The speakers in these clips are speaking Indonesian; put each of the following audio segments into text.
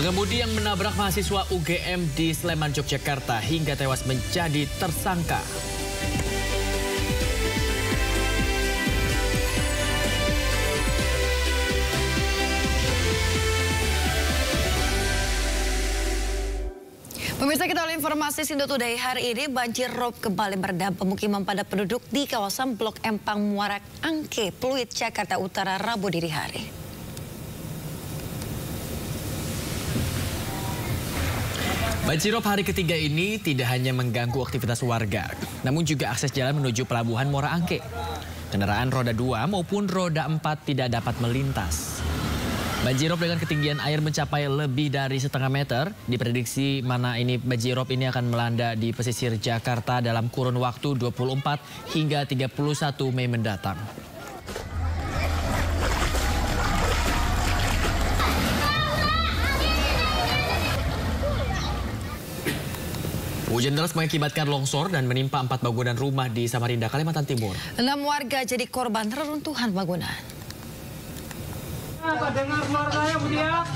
Pengemudi yang menabrak mahasiswa UGM di Sleman, Yogyakarta hingga tewas menjadi tersangka. Pemirsa, kita oleh informasi Sindo Today hari ini, banjir rob kembali merendam pemukiman padat penduduk di kawasan Blok Empang Muara Angke, Pluit, Jakarta Utara, Rabu dini hari. Banjirop hari ketiga ini tidak hanya mengganggu aktivitas warga, namun juga akses jalan menuju pelabuhan Muara Angke. Kendaraan roda 2 maupun roda 4 tidak dapat melintas. Banjirop dengan ketinggian air mencapai lebih dari setengah meter. Diprediksi banjirop ini akan melanda di pesisir Jakarta dalam kurun waktu 24 hingga 31 Mei mendatang. Hujan deras mengakibatkan longsor dan menimpa 4 bangunan rumah di Samarinda, Kalimantan Timur. 6 warga jadi korban reruntuhan bangunan. Dengar suara saya, Bu dia.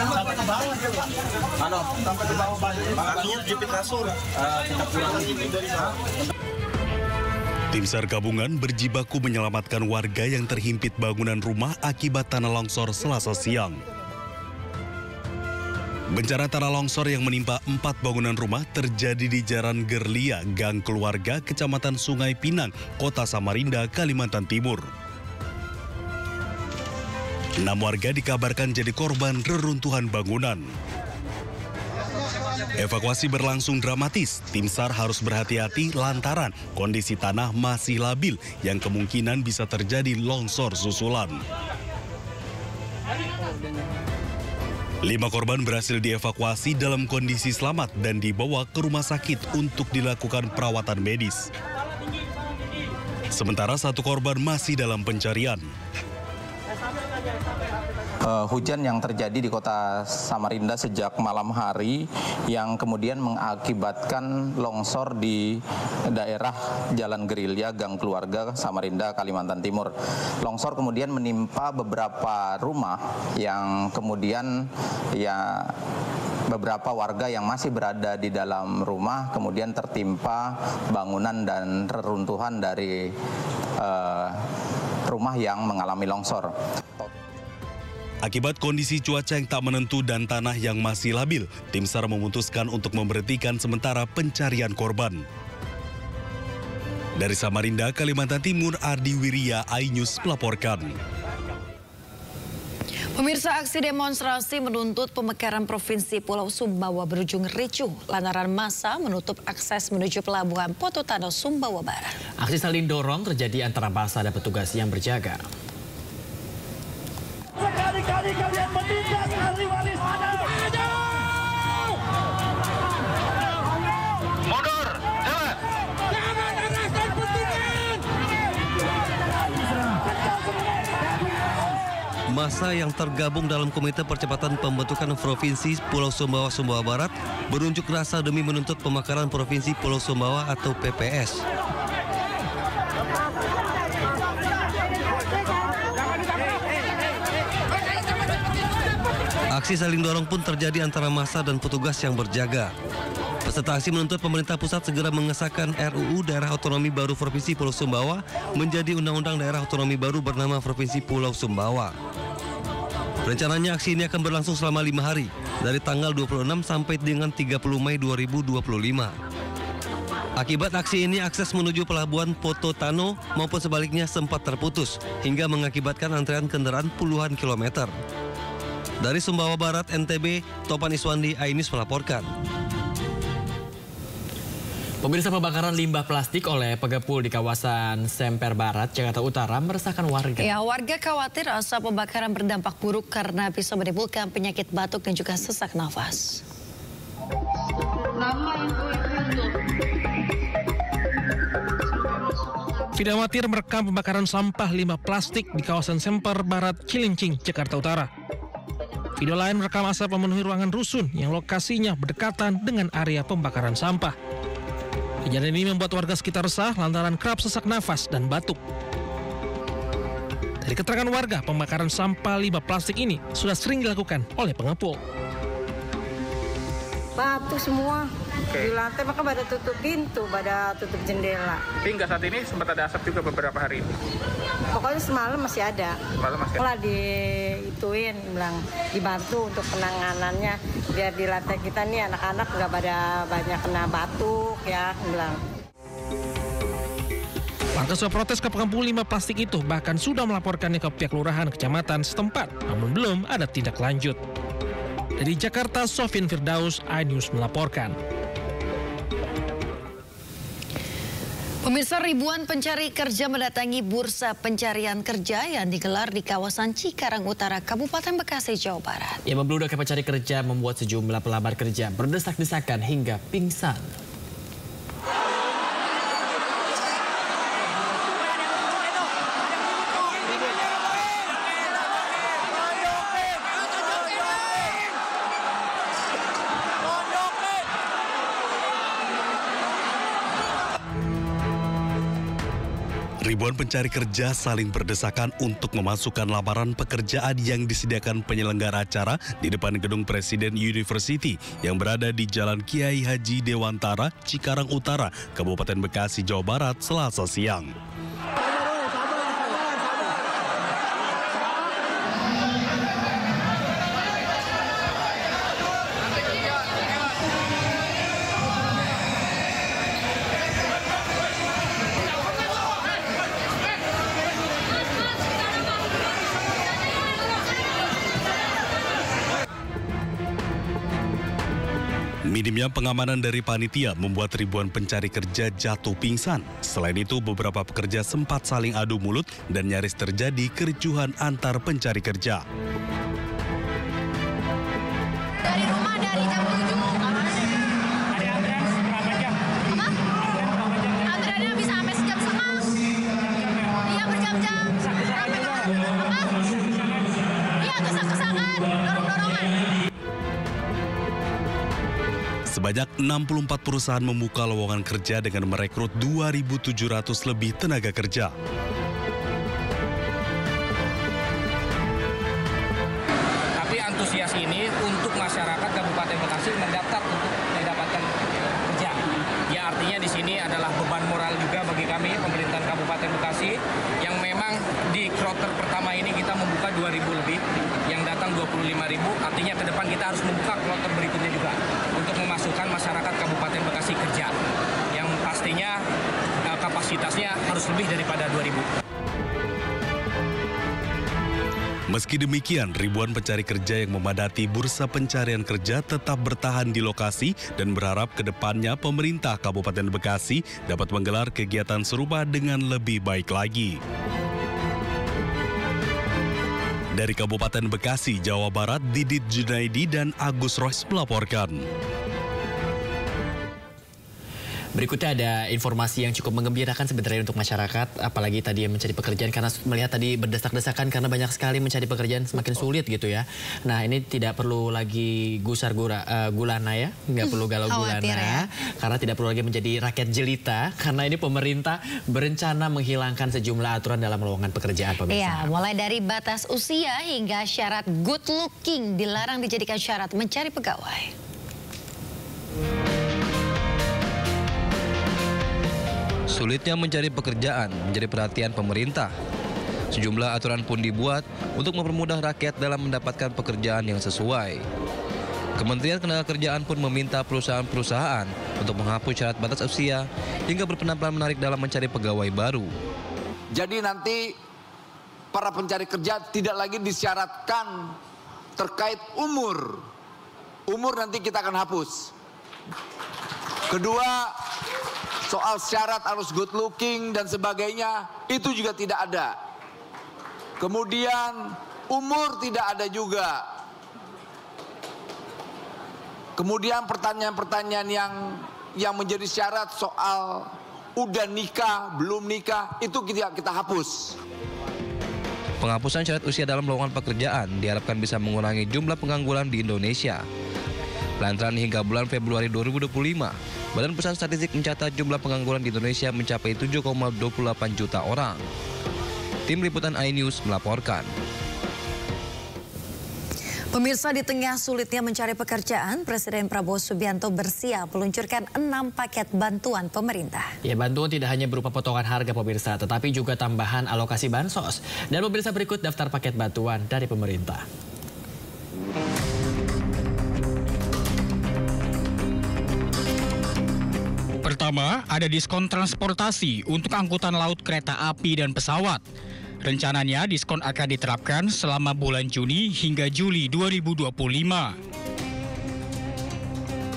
Sampai ke bawah. Sampai ke bawah banyak jepit kasur. Kita pulang dari sana. Tim SAR gabungan berjibaku menyelamatkan warga yang terhimpit bangunan rumah akibat tanah longsor Selasa siang. Bencana tanah longsor yang menimpa 4 bangunan rumah terjadi di Jalan Gerlia, Gang Keluarga, Kecamatan Sungai Pinang, Kota Samarinda, Kalimantan Timur. 6 warga dikabarkan jadi korban reruntuhan bangunan. Evakuasi berlangsung dramatis. Tim SAR harus berhati-hati lantaran kondisi tanah masih labil yang kemungkinan bisa terjadi longsor susulan. 5 korban berhasil dievakuasi dalam kondisi selamat dan dibawa ke rumah sakit untuk dilakukan perawatan medis. Sementara 1 korban masih dalam pencarian. Hujan yang terjadi di kota Samarinda sejak malam hari yang kemudian mengakibatkan longsor di daerah Jalan Gerilya, Gang Keluarga, Samarinda, Kalimantan Timur. Longsor kemudian menimpa beberapa rumah yang kemudian beberapa warga yang masih berada di dalam rumah kemudian tertimpa bangunan dan reruntuhan dari rumah yang mengalami longsor. Akibat kondisi cuaca yang tak menentu dan tanah yang masih labil, tim SAR memutuskan untuk memberhentikan sementara pencarian korban. Dari Samarinda, Kalimantan Timur, Ardi Wirya, iNews melaporkan. Pemirsa, aksi demonstrasi menuntut pemekaran Provinsi Pulau Sumbawa berujung ricuh lantaran massa menutup akses menuju pelabuhan Pototano, Sumbawa Barat. Aksi saling dorong terjadi antara massa dan petugas yang berjaga. Sekali-kali kalian menindas ahli waris adat. Mundur, cepat. Jangan arahkan petungan. Massa yang tergabung dalam Komite Percepatan Pembentukan Provinsi Pulau Sumbawa, Sumbawa Barat berunjuk rasa demi menuntut pemekaran Provinsi Pulau Sumbawa atau PPS. Aksi saling dorong pun terjadi antara massa dan petugas yang berjaga. Peserta aksi menuntut pemerintah pusat segera mengesahkan RUU Daerah Otonomi Baru Provinsi Pulau Sumbawa menjadi Undang-Undang Daerah Otonomi Baru bernama Provinsi Pulau Sumbawa. Rencananya aksi ini akan berlangsung selama 5 hari, dari tanggal 26 sampai dengan 30 Mei 2025. Akibat aksi ini, akses menuju pelabuhan Pototano maupun sebaliknya sempat terputus, hingga mengakibatkan antrean kendaraan puluhan kilometer. Dari Sumbawa Barat, NTB, Topan Iswandi, iNews melaporkan. Pemirsa, pembakaran limbah plastik oleh pengepul di kawasan Semper Barat, Jakarta Utara meresahkan warga. Ya, warga khawatir asap pembakaran berdampak buruk karena bisa menimbulkan penyakit batuk dan juga sesak nafas. Video amatir merekam pembakaran sampah limbah plastik di kawasan Semper Barat, Cilincing, Jakarta Utara. Video lain merekam asap memenuhi ruangan rusun yang lokasinya berdekatan dengan area pembakaran sampah. Kejadian ini membuat warga sekitar resah lantaran kerap sesak nafas dan batuk. Dari keterangan warga, pembakaran sampah limbah plastik ini sudah sering dilakukan oleh pengepul. Batu semua di lantai, maka pada tutup pintu, pada tutup jendela. Hingga saat ini sempat ada asap juga beberapa hari ini. Pokoknya semalam masih ada. Semalam masih ada. Setelah diituin, bilang dibantu untuk penanganannya, biar di lantai kita nih anak-anak nggak pada banyak kena batuk ya, bilang. Warga sudah protes ke pengepul limbah plastik itu, bahkan sudah melaporkannya ke pihak lurahan kecamatan setempat, namun belum ada tindak lanjut. Dari Jakarta, Sofyan Firdaus, iNews melaporkan. Pemirsa, ribuan pencari kerja mendatangi bursa pencarian kerja yang digelar di kawasan Cikarang Utara, Kabupaten Bekasi, Jawa Barat. Yang membludaknya pencari kerja membuat sejumlah pelamar kerja berdesak-desakan hingga pingsan. Ribuan pencari kerja saling berdesakan untuk memasukkan lamaran pekerjaan yang disediakan penyelenggara acara di depan gedung Presiden University yang berada di Jalan Kiai Haji Dewantara, Cikarang Utara, Kabupaten Bekasi, Jawa Barat, Selasa siang. Minimnya pengamanan dari panitia membuat ribuan pencari kerja jatuh pingsan. Selain itu, beberapa pekerja sempat saling adu mulut dan nyaris terjadi kericuhan antar pencari kerja. Dari rumah dari jam 7. Ada antrean berapa jam? Apa? Antreannya bisa sampai sejam setengah. Iya, berjam-jam. Apa? Iya, kesak-kesakan, dorong-dorongan. Sebanyak 64 perusahaan membuka lowongan kerja dengan merekrut 2.700 lebih tenaga kerja. Tapi antusias ini untuk masyarakat Kabupaten Bekasi mendaftar untuk mendapatkan kerja. Ya, artinya di sini adalah beban moral juga bagi kami pemerintahan Kabupaten Bekasi yang memang di kloter pertama ini kita membuka 2.000 lebih, yang datang 25.000. Artinya ke depan kita harus membuka kloter berikutnya juga untuk memasukkan masyarakat Kabupaten Bekasi kerja yang pastinya kapasitasnya harus lebih daripada 2.000. Meski demikian, ribuan pencari kerja yang memadati bursa pencarian kerja tetap bertahan di lokasi dan berharap ke depannya pemerintah Kabupaten Bekasi dapat menggelar kegiatan serupa dengan lebih baik lagi. Dari Kabupaten Bekasi, Jawa Barat, Didit Junaidi dan Agus Rois melaporkan. Berikutnya ada informasi yang cukup menggembirakan sebenarnya untuk masyarakat, apalagi tadi yang mencari pekerjaan, karena melihat tadi berdesak-desakan karena banyak sekali mencari pekerjaan semakin sulit gitu ya. Nah, ini tidak perlu lagi gusar gulana ya, nggak perlu galau gulana ya. Karena tidak perlu lagi menjadi rakyat jelita, karena ini pemerintah berencana menghilangkan sejumlah aturan dalam lowongan pekerjaan pemirsa. Iya, mulai dari batas usia hingga syarat good looking dilarang dijadikan syarat mencari pegawai. Sulitnya mencari pekerjaan menjadi perhatian pemerintah. Sejumlah aturan pun dibuat untuk mempermudah rakyat dalam mendapatkan pekerjaan yang sesuai. Kementerian Ketenagakerjaan pun meminta perusahaan-perusahaan untuk menghapus syarat batas usia hingga berpenampilan menarik dalam mencari pegawai baru. Jadi nanti para pencari kerja tidak lagi disyaratkan terkait umur. Umur nanti kita akan hapus. Kedua, soal syarat harus good looking dan sebagainya, itu juga tidak ada. Kemudian umur tidak ada juga. Kemudian pertanyaan-pertanyaan yang menjadi syarat soal udah nikah, belum nikah, itu kita hapus. Penghapusan syarat usia dalam lowongan pekerjaan diharapkan bisa mengurangi jumlah pengangguran di Indonesia. Lantaran hingga bulan Februari 2025, Badan Pusat Statistik mencatat jumlah pengangguran di Indonesia mencapai 7,28 juta orang. Tim Liputan iNews melaporkan. Pemirsa, di tengah sulitnya mencari pekerjaan, Presiden Prabowo Subianto bersiap meluncurkan 6 paket bantuan pemerintah. Ya, bantuan tidak hanya berupa potongan harga pemirsa, tetapi juga tambahan alokasi bansos. Dan pemirsa, berikut daftar paket bantuan dari pemerintah. Pertama, ada diskon transportasi untuk angkutan laut, kereta api, dan pesawat. Rencananya diskon akan diterapkan selama bulan Juni hingga Juli 2025.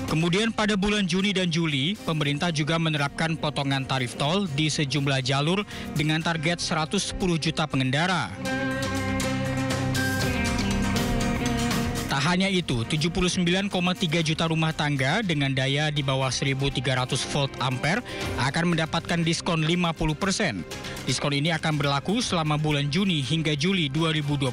Kemudian pada bulan Juni dan Juli, pemerintah juga menerapkan potongan tarif tol di sejumlah jalur dengan target 110 juta pengendara. Tak hanya itu, 79,3 juta rumah tangga dengan daya di bawah 1.300 volt ampere akan mendapatkan diskon 50%. Diskon ini akan berlaku selama bulan Juni hingga Juli 2025.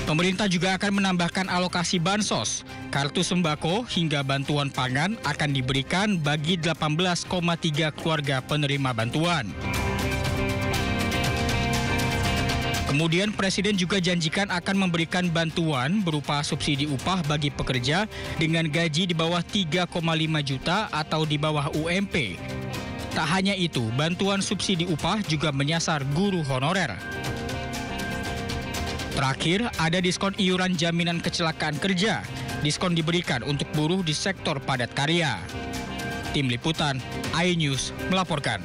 Pemerintah juga akan menambahkan alokasi bansos. Kartu sembako hingga bantuan pangan akan diberikan bagi 18,3 keluarga penerima bantuan. Kemudian Presiden juga janjikan akan memberikan bantuan berupa subsidi upah bagi pekerja dengan gaji di bawah 3,5 juta atau di bawah UMP. Tak hanya itu, bantuan subsidi upah juga menyasar guru honorer. Terakhir, ada diskon iuran jaminan kecelakaan kerja. Diskon diberikan untuk buruh di sektor padat karya. Tim Liputan iNews melaporkan.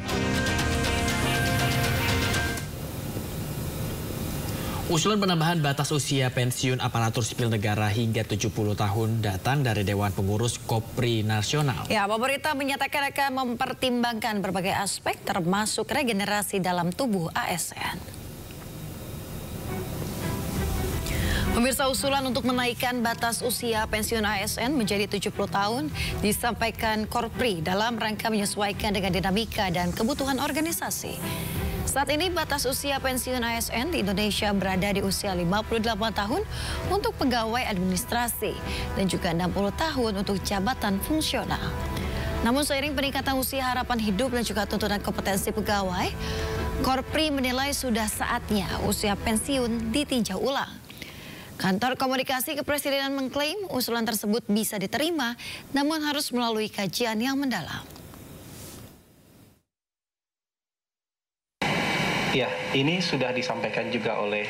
Usulan penambahan batas usia pensiun aparatur sipil negara hingga 70 tahun datang dari Dewan Pengurus Kopri Nasional. Ya, pemerintah menyatakan akan mempertimbangkan berbagai aspek termasuk regenerasi dalam tubuh ASN. Pemirsa, usulan untuk menaikkan batas usia pensiun ASN menjadi 70 tahun disampaikan Korpri dalam rangka menyesuaikan dengan dinamika dan kebutuhan organisasi. Saat ini batas usia pensiun ASN di Indonesia berada di usia 58 tahun untuk pegawai administrasi dan juga 60 tahun untuk jabatan fungsional. Namun seiring peningkatan usia harapan hidup dan juga tuntutan kompetensi pegawai, Korpri menilai sudah saatnya usia pensiun ditinjau ulang. Kantor Komunikasi Kepresidenan mengklaim usulan tersebut bisa diterima, namun harus melalui kajian yang mendalam. Ya, ini sudah disampaikan juga oleh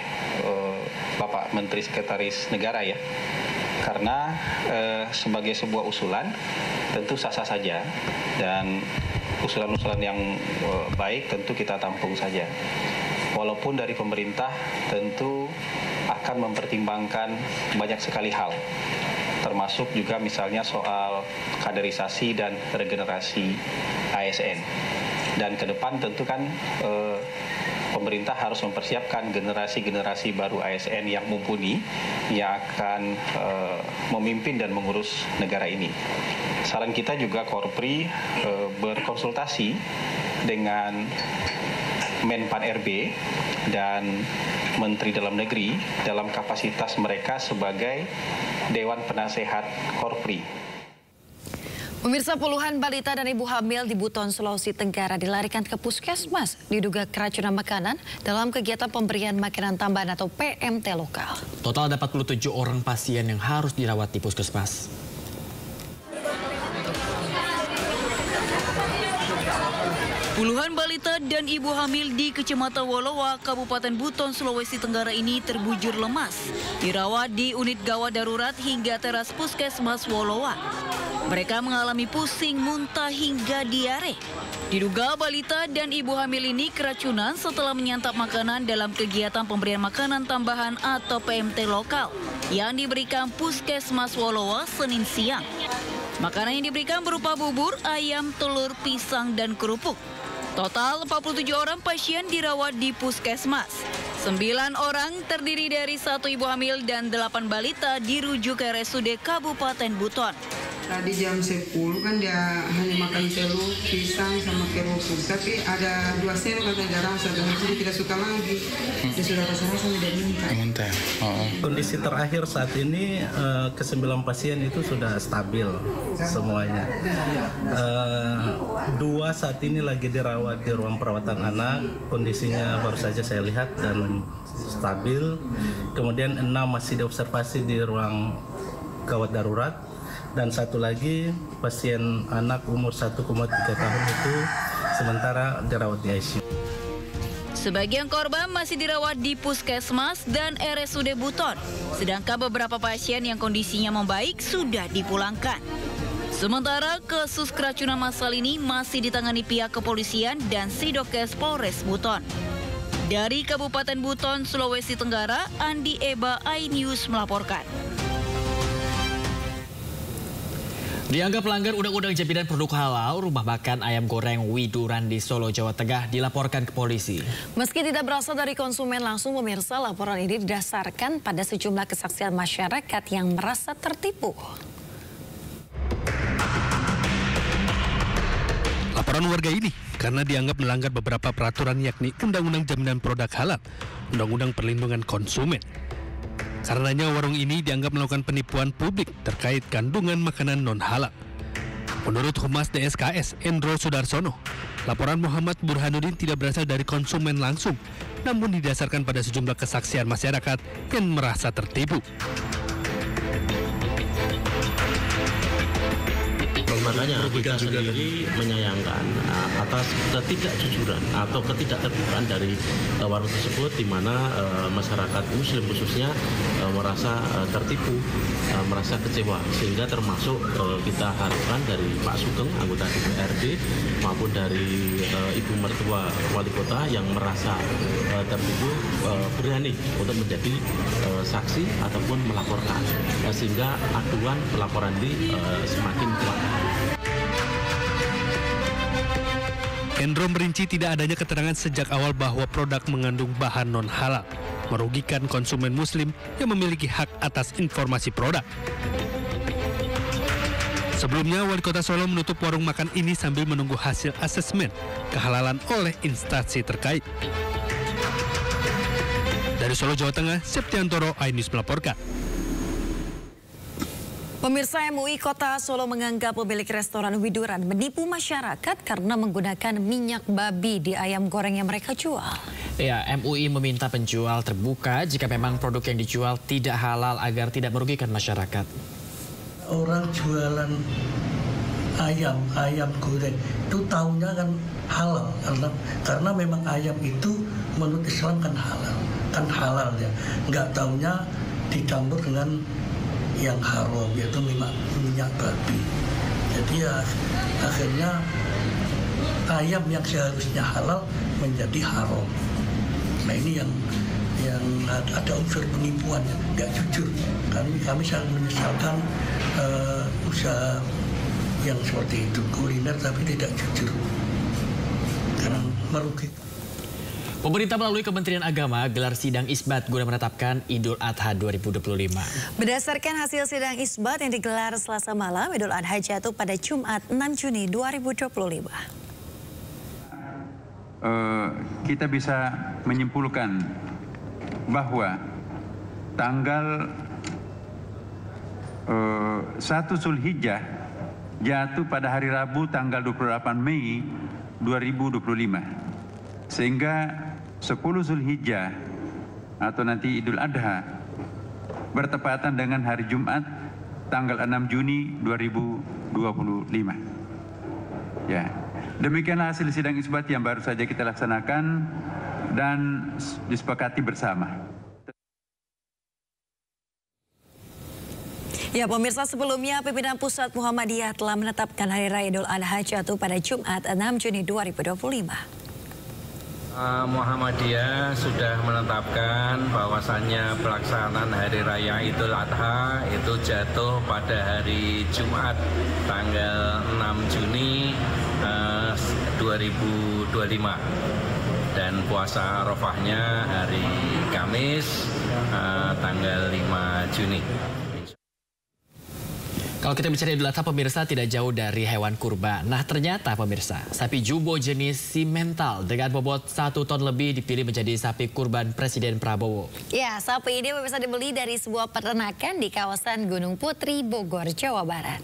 Bapak Menteri Sekretaris Negara ya. Karena sebagai sebuah usulan tentu sah-sah saja dan usulan-usulan yang baik tentu kita tampung saja. Walaupun dari pemerintah tentu akan mempertimbangkan banyak sekali hal. Termasuk juga misalnya soal kaderisasi dan regenerasi ASN. Dan ke depan tentu kan pemerintah harus mempersiapkan generasi-generasi baru ASN yang mumpuni yang akan memimpin dan mengurus negara ini. Saran kita juga Korpri berkonsultasi dengan Menpan RB dan Menteri Dalam Negeri dalam kapasitas mereka sebagai Dewan Penasehat Korpri. Pemirsa, puluhan balita dan ibu hamil di Buton, Sulawesi Tenggara dilarikan ke puskesmas diduga keracunan makanan dalam kegiatan pemberian makanan tambahan atau PMT lokal. Total ada 47 orang pasien yang harus dirawat di puskesmas. Puluhan balita dan ibu hamil di Kecamatan Wolowa, Kabupaten Buton, Sulawesi Tenggara ini terbujur lemas. Dirawat di unit gawat darurat hingga teras puskesmas Wolowa. Mereka mengalami pusing, muntah hingga diare. Diduga balita dan ibu hamil ini keracunan setelah menyantap makanan dalam kegiatan pemberian makanan tambahan atau PMT lokal yang diberikan puskesmas Wolowa Senin siang. Makanan yang diberikan berupa bubur, ayam, telur, pisang, dan kerupuk. Total 47 orang pasien dirawat di puskesmas. 9 orang terdiri dari 1 ibu hamil dan 8 balita dirujuk ke RSUD Kabupaten Buton. Tadi jam 10 kan dia hanya makan telur, pisang sama kerupuk. Tapi ada 2 sendok katanya dia rasa, dan dia tidak suka lagi. Dia sudah rasa-rasa tidak minta. Kondisi terakhir saat ini ke-9 pasien itu sudah stabil semuanya. 2 saat ini lagi dirawat di ruang perawatan anak, kondisinya baru saja saya lihat dan stabil. Kemudian 6 masih diobservasi di ruang gawat darurat. Dan 1 lagi pasien anak umur 1,3 tahun itu sementara dirawat di ICU. Sebagian korban masih dirawat di Puskesmas dan RSUD Buton, sedangkan beberapa pasien yang kondisinya membaik sudah dipulangkan. Sementara kasus keracunan massal ini masih ditangani pihak kepolisian dan Sidokes Polres Buton. Dari Kabupaten Buton, Sulawesi Tenggara, Andi Eba, iNews melaporkan. Dianggap pelanggar Undang-Undang Jaminan Produk Halal, rumah makan ayam goreng Widuran di Solo, Jawa Tengah dilaporkan ke polisi. Meski tidak berasal dari konsumen langsung, pemirsa, laporan ini didasarkan pada sejumlah kesaksian masyarakat yang merasa tertipu. Laporan warga ini karena dianggap melanggar beberapa peraturan yakni Undang-Undang Jaminan Produk Halal, Undang-Undang Perlindungan Konsumen. Karenanya warung ini dianggap melakukan penipuan publik terkait kandungan makanan non-halal. Menurut Humas DSKS, Endro Sudarsono, laporan Muhammad Burhanuddin tidak berasal dari konsumen langsung, namun didasarkan pada sejumlah kesaksian masyarakat yang merasa tertipu. Makanya kita sendiri menyayangkan atas ketidakjujuran atau ketidakterbukaan dari warung tersebut, di mana masyarakat Muslim khususnya merasa tertipu, merasa kecewa, sehingga termasuk kita harapkan dari Pak Sugeng, anggota DPRD, maupun dari Ibu Mertua Wali Kota yang merasa tertipu berani untuk menjadi saksi ataupun melaporkan, sehingga aduan pelaporan ini semakin kuat. Endro merinci tidak adanya keterangan sejak awal bahwa produk mengandung bahan non-halal, merugikan konsumen Muslim yang memiliki hak atas informasi produk. Sebelumnya, Wali Kota Solo menutup warung makan ini sambil menunggu hasil asesmen kehalalan oleh instansi terkait. Dari Solo, Jawa Tengah, Septiantoro, iNews melaporkan. Pemirsa, MUI Kota Solo menganggap pemilik restoran Widuran menipu masyarakat karena menggunakan minyak babi di ayam goreng yang mereka jual. Ya, MUI meminta penjual terbuka jika memang produk yang dijual tidak halal agar tidak merugikan masyarakat. Orang jualan ayam goreng itu tahunya kan halal, karena memang ayam itu menurut Islam kan halal ya. Nggak tahunya dicampur dengan yang haram, yaitu minyak babi. Jadi ya akhirnya ayam yang seharusnya halal menjadi haram. Nah ini yang ada unsur penipuan, nggak jujur. Kami sangat menyesalkan usaha yang seperti itu, kuliner tapi tidak jujur, karena merugikan. Pemerintah melalui Kementerian Agama gelar sidang isbat guna menetapkan Idul Adha 2025. Berdasarkan hasil sidang isbat yang digelar Selasa malam, Idul Adha jatuh pada Jumat 6 Juni 2025. Kita bisa menyimpulkan bahwa tanggal 1 Zulhijjah jatuh pada hari Rabu tanggal 28 Mei 2025. Sehingga 10 Zulhijjah atau nanti Idul Adha bertepatan dengan hari Jumat tanggal 6 Juni 2025. Ya, demikianlah hasil sidang isbat yang baru saja kita laksanakan dan disepakati bersama. Ya, pemirsa, sebelumnya pimpinan Pusat Muhammadiyah telah menetapkan Hari Raya Idul Adha jatuh pada Jumat 6 Juni 2025. Muhammadiyah sudah menetapkan bahwasannya pelaksanaan Hari Raya Idul Adha itu jatuh pada hari Jumat tanggal 6 Juni 2025 dan puasa Arafahnya hari Kamis tanggal 5 Juni. Kalau kita bicara Idul Adha, pemirsa, tidak jauh dari hewan kurban. Nah, ternyata pemirsa, sapi jumbo jenis simental dengan bobot 1 ton lebih dipilih menjadi sapi kurban Presiden Prabowo. Ya, sapi ini pemirsa dibeli dari sebuah peternakan di kawasan Gunung Putri, Bogor, Jawa Barat.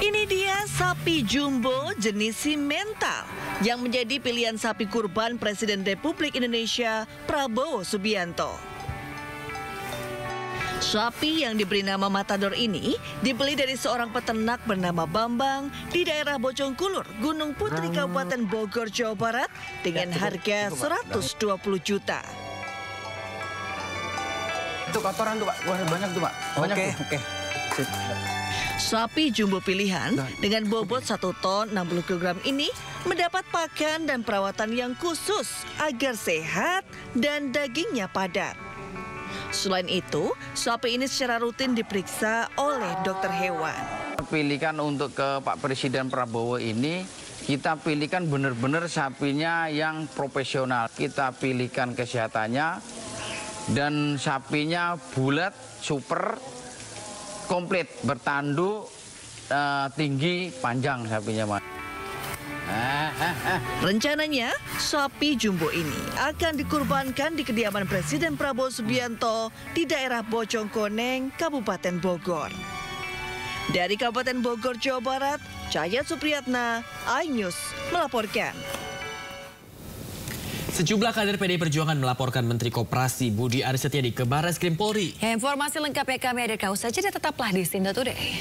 Ini dia sapi jumbo jenis simental yang menjadi pilihan sapi kurban Presiden Republik Indonesia Prabowo Subianto. Sapi yang diberi nama Matador ini dibeli dari seorang peternak bernama Bambang di daerah Bojongkulur, Gunung Putri, Kabupaten Bogor, Jawa Barat dengan harga 120 juta. Itu kotoran tuh Pak, wah banyak tuh Pak. Oke. Sapi jumbo pilihan dengan bobot 1 ton 60 kg ini mendapat pakan dan perawatan yang khusus agar sehat dan dagingnya padat. Selain itu, sapi ini secara rutin diperiksa oleh dokter hewan. Pilihkan untuk ke Pak Presiden Prabowo ini, kita pilihkan benar-benar sapinya yang profesional. Kita pilihkan kesehatannya dan sapinya bulat, super, komplit, bertanduk, tinggi, panjang sapinya. Rencananya, sapi jumbo ini akan dikurbankan di kediaman Presiden Prabowo Subianto di daerah Bojongkoneng, Kabupaten Bogor. Dari Kabupaten Bogor, Jawa Barat, Cahya Supriyatna, iNews melaporkan. Sejumlah kader PDI Perjuangan melaporkan Menteri Koperasi Budi Aris Setiadi ke Barreskrim Polri. Ya, informasi lengkapnya kami hadirkan usai jeda, tetaplah di Sinda Today.